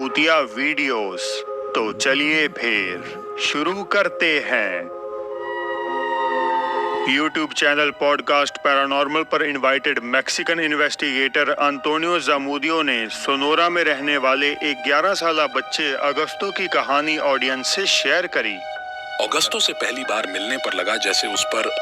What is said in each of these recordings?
भूतिया वीडियोस। तो चलिए फिर शुरू करते हैं। यूट्यूब चैनल पॉडकास्ट पैरानॉर्मल पर इनवाइटेड मैक्सिकन इन्वेस्टिगेटर अंतोनियो जामुडियो ने सोनोरा में रहने वाले एक 11 साला बच्चे अगस्तो की कहानी ऑडियंस से शेयर करी। अगस्तो से पहली बार मिलने पर लगा जैसे उस पर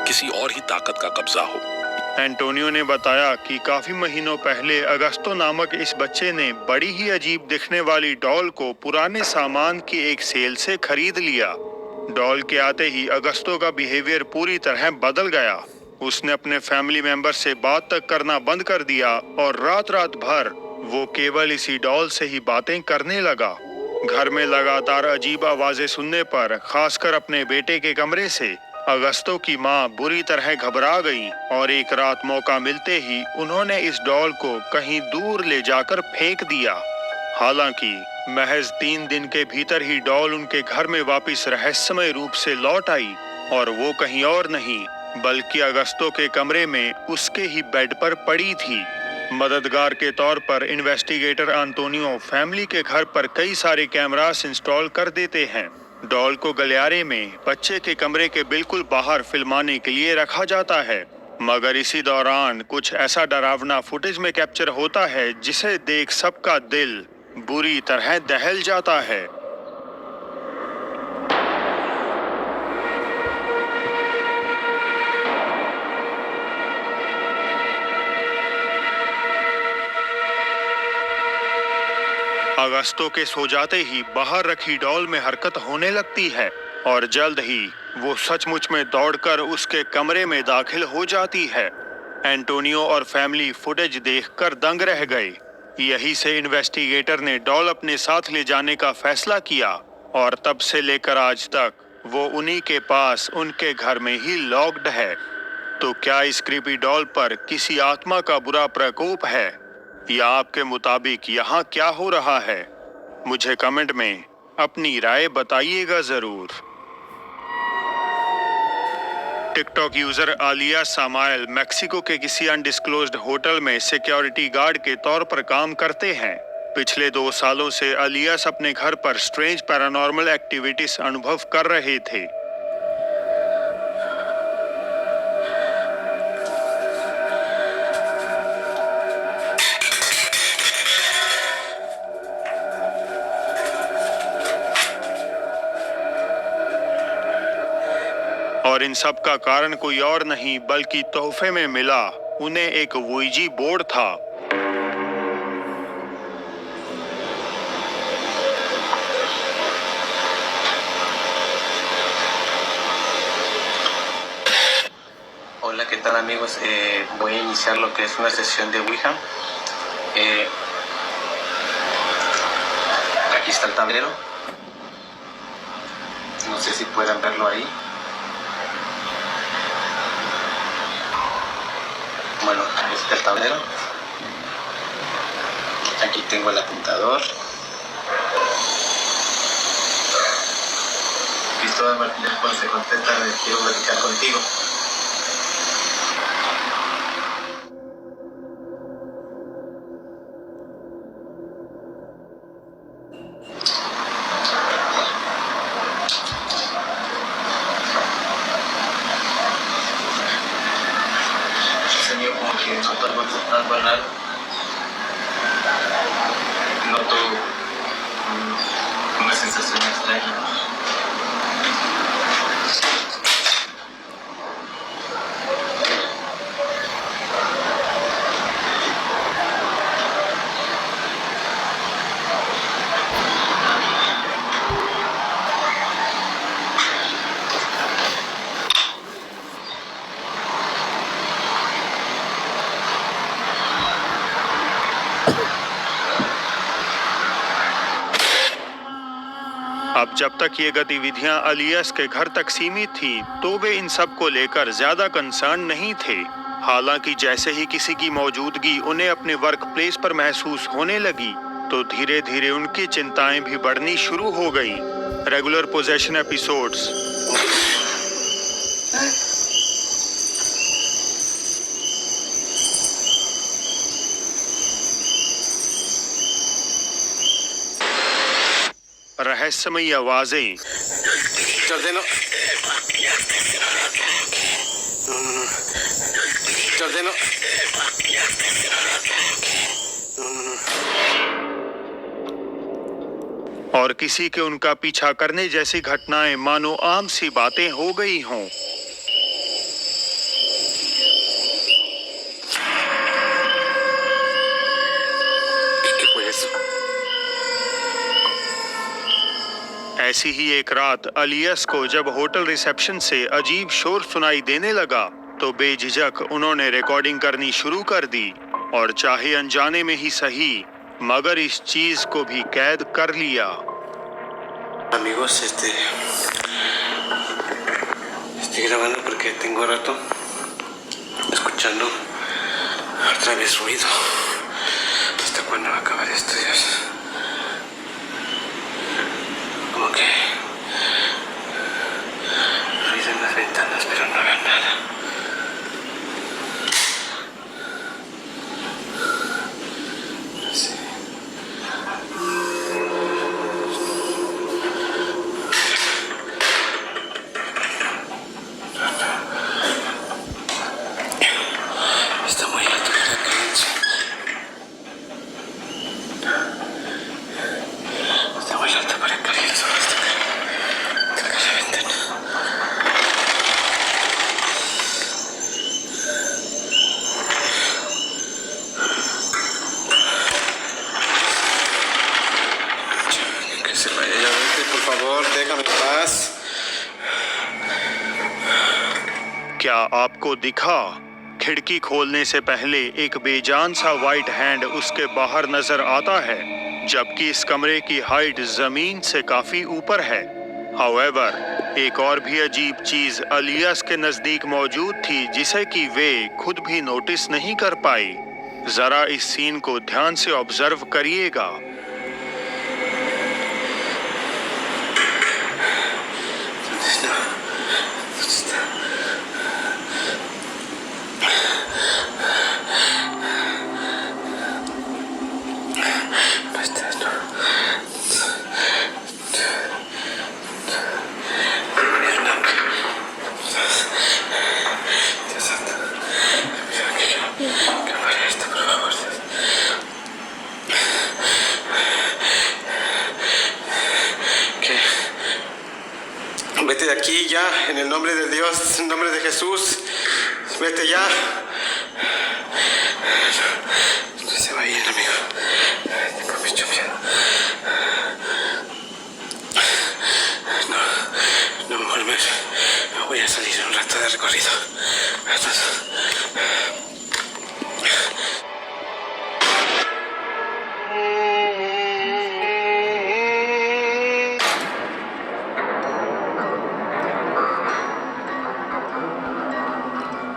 किसी और ही ताकत का कब्जा हो। एंटोनियो ने बताया कि काफी महीनों पहले अगस्तो नामक इस बच्चे ने बड़ी ही अजीब दिखने वाली डॉल को पुराने सामान की एक सेल से खरीद लिया। डॉल के आते ही अगस्तो का बिहेवियर पूरी तरह बदल गया। उसने अपने फैमिली मेंबर से बात तक करना बंद कर दिया और रात रात भर वो केवल इसी डॉल से ही बातें करने लगा। घर में लगातार अजीब आवाजें सुनने पर, खासकर अपने बेटे के कमरे से, अगस्तो की मां बुरी तरह घबरा गई और एक रात मौका मिलते ही उन्होंने इस डॉल को कहीं दूर ले जाकर फेंक दिया। हालांकि महज 3 दिन के भीतर ही डॉल उनके घर में वापस रहस्यमय रूप से लौट आई और वो कहीं और नहीं बल्कि अगस्तो के कमरे में उसके ही बेड पर पड़ी थी। मददगार के तौर पर इन्वेस्टिगेटर अंतोनियो फैमिली के घर पर कई सारे कैमरास इंस्टॉल कर देते हैं। डॉल को गलियारे में बच्चे के कमरे के बिल्कुल बाहर फिल्माने के लिए रखा जाता है, मगर इसी दौरान कुछ ऐसा डरावना फुटेज में कैप्चर होता है जिसे देख सबका दिल बुरी तरह दहल जाता है। अगस्तो के सो जाते ही बाहर रखी डॉल में हरकत होने लगती है और जल्द ही वो सचमुच में दौड़कर उसके कमरे में दाखिल हो जाती है। एंटोनियो और फैमिली फुटेज देखकर दंग रह गए। यही से इन्वेस्टिगेटर ने डॉल अपने साथ ले जाने का फैसला किया और तब से लेकर आज तक वो उन्हीं के पास उनके घर में ही लॉक्ड है। तो क्या इस क्रीपी डॉल पर किसी आत्मा का बुरा प्रकोप है या आपके मुताबिक यहाँ क्या हो रहा है? मुझे कमेंट में अपनी राय बताइएगा जरूर। टिकटॉक यूजर आलिया सामायल मैक्सिको के किसी अनडिस्क्लोज्ड होटल में सिक्योरिटी गार्ड के तौर पर काम करते हैं। पिछले 2 सालों से आलियास अपने घर पर स्ट्रेंज पैरानॉर्मल एक्टिविटीज अनुभव कर रहे थे। और इन सब का कारण कोई और नहीं बल्कि तोहफे में मिला उन्हें एक वोइजी बोर्ड था। Hola, ¿qué tal amigos? Voy a iniciar lo que es una sesión de Ouija. Aquí está el tablero. No sé si pueden verlo ahí. Bueno, aquí está el tablero. Aquí tengo el apuntador. Cristóbal Martínez Ponce, contéstame, quiero platicar contigo. Noto algo raro. Noto una sensación extraña. अब जब तक ये गतिविधियां आलियास के घर तक सीमित थी तो वे इन सब को लेकर ज्यादा कंसर्न नहीं थे। हालांकि जैसे ही किसी की मौजूदगी उन्हें अपने वर्क प्लेस पर महसूस होने लगी तो धीरे धीरे उनकी चिंताएं भी बढ़नी शुरू हो गईं। Regular possession episodes. रहस्यमयी आवाजें। Giardino. Giardino. और किसी के उनका पीछा करने जैसी घटनाएं मानो आम सी बातें हो गई हों। ¿Qué fue eso? ऐसी ही एक रात अलियस को जब होटल रिसेप्शन से अजीब शोर सुनाई देने लगा तो बेझिझक उन्होंने रिकॉर्डिंग करनी शुरू कर दी और चाहे अनजाने में ही सही मगर इस चीज को भी कैद कर लिया। Amigos, estoy grabando porque tengo rato escuchando otra vez ruido. ¿Hasta cuándo va a acabar esto, Dios? Como que ruido en las ventanas, pero no veo nada. No sé. Está muy alto la cancha. Está muy alto para caer sobre tocar la ventana. Que se vaya ya, vete, por favor, déjame en paz. क्या आपको दिखा? खिड़की खोलने से पहले एक बेजान सा व्हाइट हैंड उसके बाहर नजर आता है, जबकि इस कमरे की हाइट जमीन से काफी ऊपर है। हाउएवर, एक और भी अजीब चीज अलियस के नजदीक मौजूद थी जिसे कि वे खुद भी नोटिस नहीं कर पाई। जरा इस सीन को ध्यान से ऑब्जर्व करिएगा। Vete de aquí ya, en el nombre de Dios, en el nombre de Jesús. Vete ya. No se va a ir, amigo. Tengo mucho miedo. No, no me volver. Voy a salir un rato de recorrido.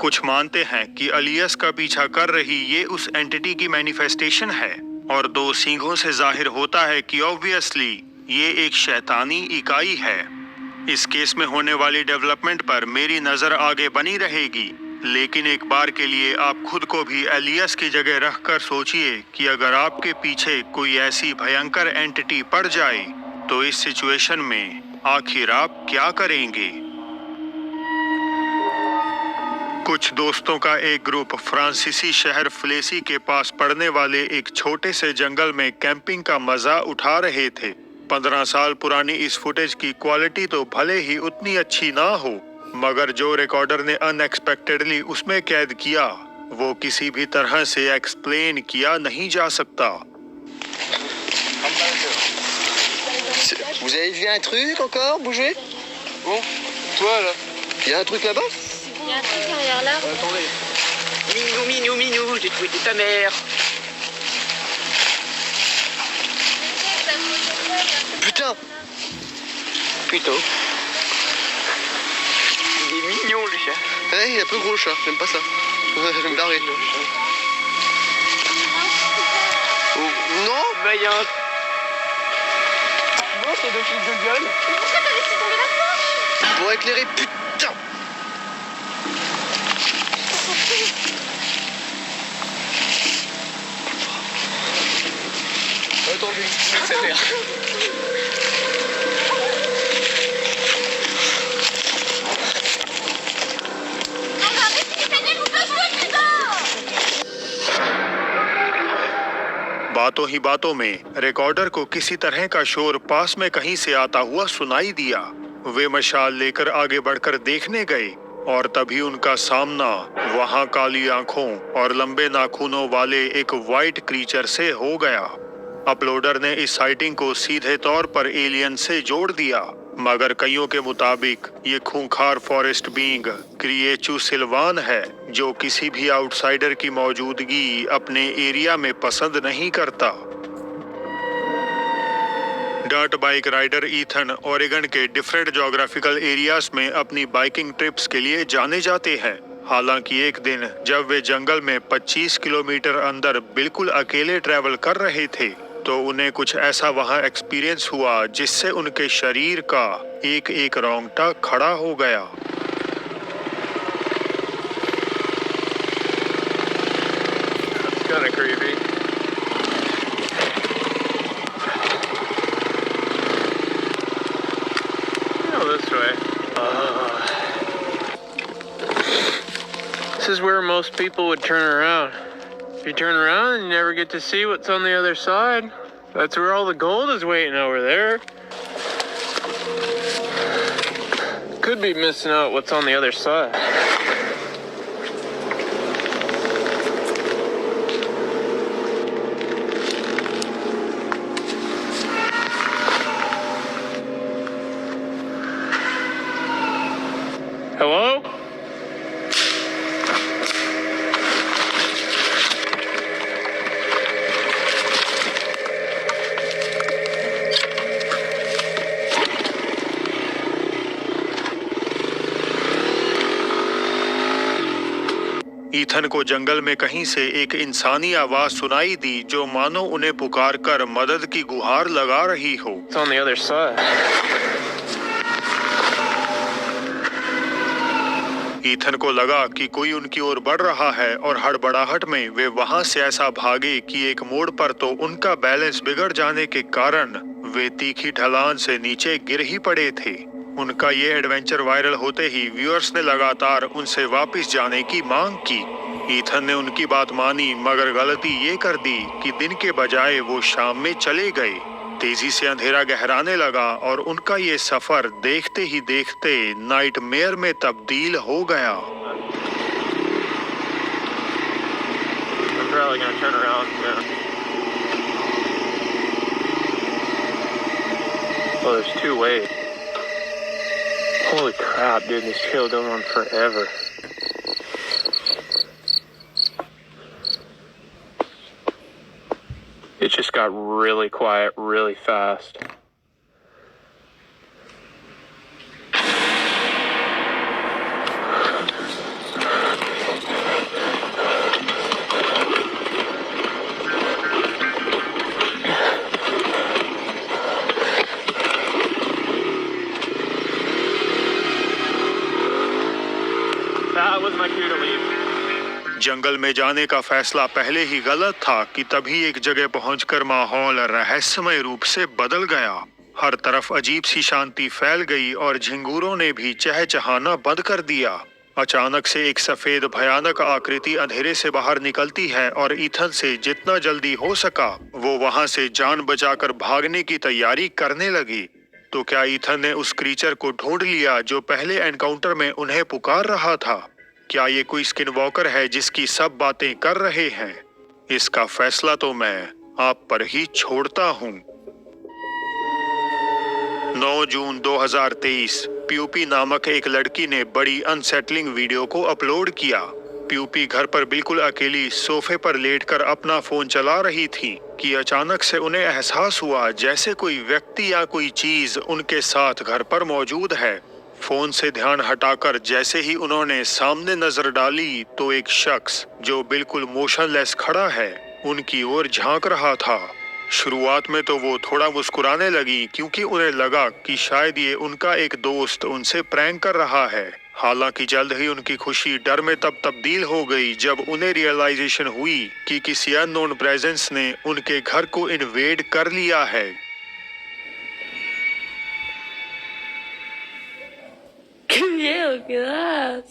कुछ मानते हैं कि alias का पीछा कर रही ये उस एंटिटी की मैनिफेस्टेशन है और दो सींगों से जाहिर होता है कि ऑब्वियसली ये एक शैतानी इकाई है। इस केस में होने वाली डेवलपमेंट पर मेरी नजर आगे बनी रहेगी, लेकिन एक बार के लिए आप खुद को भी अलियस की जगह रखकर सोचिए कि अगर आपके पीछे कोई ऐसी भयंकर एंटिटी पड़ जाए तो इस सिचुएशन में आखिर आप क्या करेंगे? कुछ दोस्तों का एक ग्रुप फ्रांसीसी शहर फ्लेसी के पास पड़ने वाले एक छोटे से जंगल में कैंपिंग का मजा उठा रहे थे। 15 साल पुरानी इस फुटेज की क्वालिटी तो भले ही उतनी अच्छी ना हो, मगर जो रिकॉर्डर ने अनएक्सपेक्टेडली उसमें कैद किया वो किसी भी तरह से एक्सप्लेन किया नहीं जा सकता। Vous avez vu un truc encore bouger? Bon, toi là. Il y a un truc là-bas? Il y a un truc derrière l'arbre. Attendez. Minou, minou, minou, j'ai trouvé ta mère. Putain! Plutôt. Il est mignon le chat. Ouais, il est un peu gros le chat, j'aime pas ça. Je vais me barrer. Oh, non? Bah, il y a un. Bon, c'est deux fils de gueule. Pourquoi t'as laissé tomber la porte? Pour éclairer, putain! Attendez, je vais te faire. बातों ही बातों में recorder को किसी तरह का शोर पास में कहीं से आता हुआ सुनाई दिया। वे मशाल लेकर आगे बढ़कर देखने गए और तभी उनका सामना वहां काली आंखों और लंबे नाखूनों वाले एक वाइट क्रीचर से हो गया। अपलोडर ने इस साइटिंग को सीधे तौर पर एलियन से जोड़ दिया, मगर कईयों के मुताबिक ये खूंखार फॉरेस्ट बीइंग क्रिएचु सिल्वान है, जो किसी भी आउटसाइडर की मौजूदगी अपने एरिया में पसंद नहीं करता। Dirt bike rider Ethan Oregon के डिफरेंट ज्योग्राफिकल एरियाज में अपनी बाइकिंग ट्रिप्स के लिए जाने जाते हैं। हालांकि एक दिन जब वे जंगल में 25 किलोमीटर अंदर बिल्कुल अकेले ट्रैवल कर रहे थे, तो उन्हें कुछ ऐसा वहां एक्सपीरियंस हुआ जिससे उनके शरीर का एक एक रोंगटा खड़ा हो गया। Kinda creepy. Go this way. This is where most people would turn around. If you turn around, you never get to see what's on the other side. That's where all the gold is waiting over there. Could be missing out what's on the other side. Hello? Ethan को जंगल में कहीं से एक इंसानी आवाज सुनाई दी, जो मानो उन्हें पुकारकर मदद की गुहार लगा रही हो। It's on the other side. Ethan को लगा कि कोई उनकी ओर बढ़ रहा है और हड़बड़ाहट में वे वहां से ऐसा भागे कि एक मोड़ पर तो उनका बैलेंस बिगड़ जाने के कारण वे तीखी ढलान से नीचे गिर ही पड़े थे। उनका ये एडवेंचर वायरल होते ही व्यूअर्स ने लगातार उनसे वापस जाने की मांग की। ईथन ने उनकी बात मानी, मगर गलती ये कर दी कि दिन के बजाय वो शाम में चले गए। तेजी से अंधेरा गहराने लगा और उनका ये सफर देखते ही देखते नाइटमेयर में तब्दील हो गया। I'm probably gonna turn around now. Oh, there's two ways. Holy crap, dude, this trail going on forever. It just got really quiet really fast. That was my cue to leave. जंगल में जाने का फैसला पहले ही गलत था कि तभी एक जगह पहुंचकर माहौल रहस्यमय रूप से बदल गया। हर तरफ अजीब सी शांति फैल गई और झिंगूरों ने भी चहचहाना बंद कर दिया। अचानक से एक सफेद भयानक आकृति अंधेरे से बाहर निकलती है और ईथन से जितना जल्दी हो सका वो वहां से जान बचाकर भागने की तैयारी करने लगी। तो क्या ईथन ने उस क्रीचर को ढूंढ लिया जो पहले एनकाउंटर में उन्हें पुकार रहा था? क्या ये कोई स्किनवॉकर है जिसकी सब बातें कर रहे हैं? इसका फैसला तो मैं आप पर ही छोड़ता हूं। 9 जून 2023 प्यूपी नामक एक लड़की ने बड़ी अनसेटलिंग वीडियो को अपलोड किया। प्यूपी घर पर बिल्कुल अकेली सोफे पर लेटकर अपना फोन चला रही थी कि अचानक से उन्हें एहसास हुआ जैसे कोई व्यक्ति या कोई चीज उनके साथ घर पर मौजूद है। फोन से ध्यान हटाकर जैसे ही उन्होंने सामने नजर डाली तो एक शख्स जो बिल्कुल मोशनलेस खड़ा है उनकी ओर झांक रहा था। शुरुआत में तो वो थोड़ा मुस्कुराने लगी क्योंकि उन्हें लगा कि शायद ये उनका एक दोस्त उनसे प्रैंक कर रहा है। हालांकि जल्द ही उनकी खुशी डर में तब तब्दील हो गई जब उन्हें रियलाइजेशन हुई कि किसी अननोन प्रेजेंस ने उनके घर को इन्वेड कर लिया है। ¡Qué miedo que das!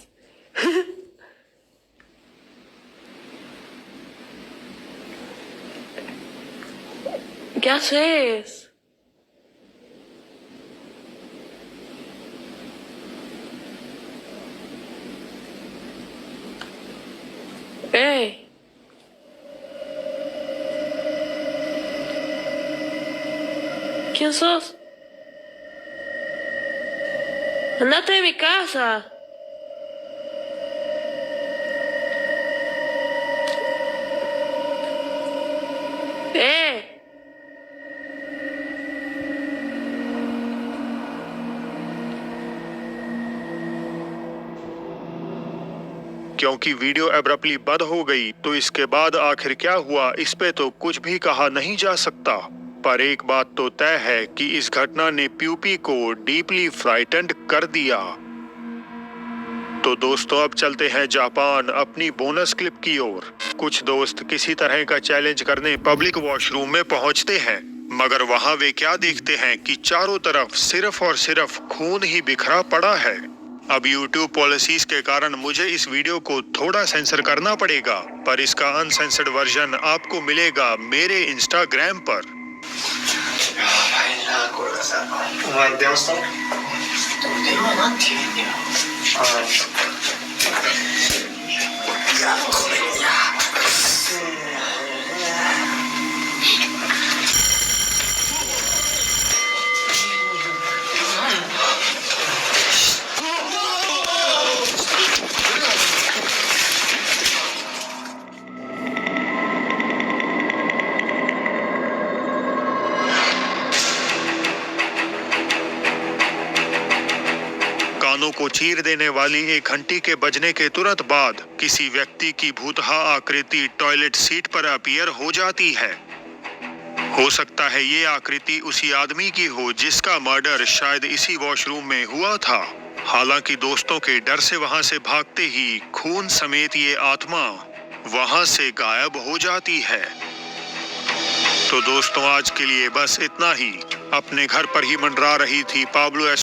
¿Qué haces? ¡Ey! ¿Quién sos? ¡Andate de mi casa! क्योंकि वीडियो अब्रप्टली बंद हो गई तो इसके बाद आखिर क्या हुआ इस पे तो कुछ भी कहा नहीं जा सकता। पर एक बात तो तय है कि इस घटना ने प्यूपी को डीपली फ्राइटेंड कर दिया। तो दोस्तों अब चलते हैं जापान अपनी बोनस क्लिप की ओर। कुछ दोस्त किसी तरह का चैलेंज करने पब्लिक वॉशरूम में पहुंचते हैं, मगर वहां वे क्या देखते हैं कि चारों तरफ सिर्फ और सिर्फ खून ही बिखरा पड़ा है। अब YouTube पॉलिसीज के कारण मुझे इस वीडियो को थोड़ा सेंसर करना पड़ेगा, पर इसका अनसेंसर्ड वर्जन आपको मिलेगा मेरे इंस्टाग्राम पर। कानों को चीर देने वाली एक घंटी के बजने के तुरंत बाद किसी व्यक्ति की भूतहा आकृति टॉयलेट सीट पर अपीयर हो जाती है। हो सकता है ये आकृति उसी आदमी की हो जिसका मर्डर शायद इसी वॉशरूम में हुआ था। हालांकि दोस्तों के डर से वहां से भागते ही खून समेत ये आत्मा वहां से गायब हो जाती है। तो दोस्तों आज के लिए बस इतना ही। अपने घर पर ही मंडरा रही थी पाब्लो